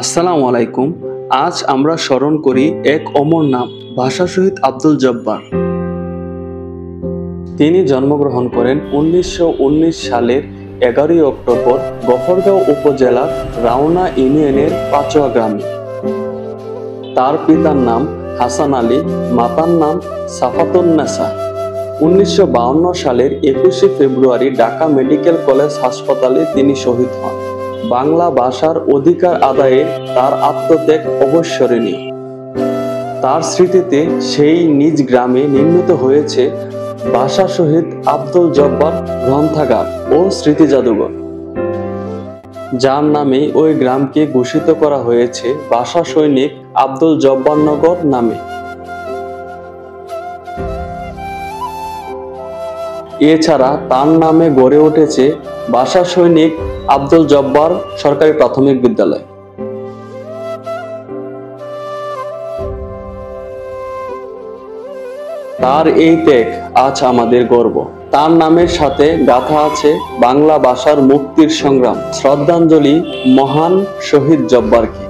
আসসালামু আলাইকুম। আজ আমরা স্মরণ করি এক অমর নাম, ভাষা শহীদ আব্দুল জব্বার। তিনি জন্মগ্রহণ করেন 1919 সালের 11 অক্টোবর গফরগাঁও উপজেলার রাওনা ইউনিয়নের পাচুয়া গ্রামে। তার পিতার নাম হাসান আলী, মাতার নাম সাফাতুন্নেসা। 1952 সালের 21 ফেব্রুয়ারি ঢাকা মেডিকেল কলেজ হাসপাতালে তিনি শহীদ হন। বাংলা ভাষার অধিকার আদায়ে তার আত্মত্যাগ অবিস্মরণীয়। তার স্মৃতিতে সেই নিজ গ্রামে নির্মিত হয়েছে ভাষা শহীদ আব্দুল জব্বার গ্রন্থাগার ও স্মৃতি জাদুঘর, যার নামে ওই গ্রামকে ঘোষিত করা হয়েছে ভাষা সৈনিক আব্দুল জব্বার নগর নামে। এছাড়া তার নামে গড়ে উঠেছে ভাষা সৈনিক আব্দুল জব্বার সরকারি প্রাথমিক বিদ্যালয়। তার এই ত্যাগ আজ আমাদের গর্ব। তার নামের সাথে গাঁথা আছে বাংলা ভাষার মুক্তির সংগ্রাম। শ্রদ্ধাঞ্জলি মহান শহীদ জব্বারকে।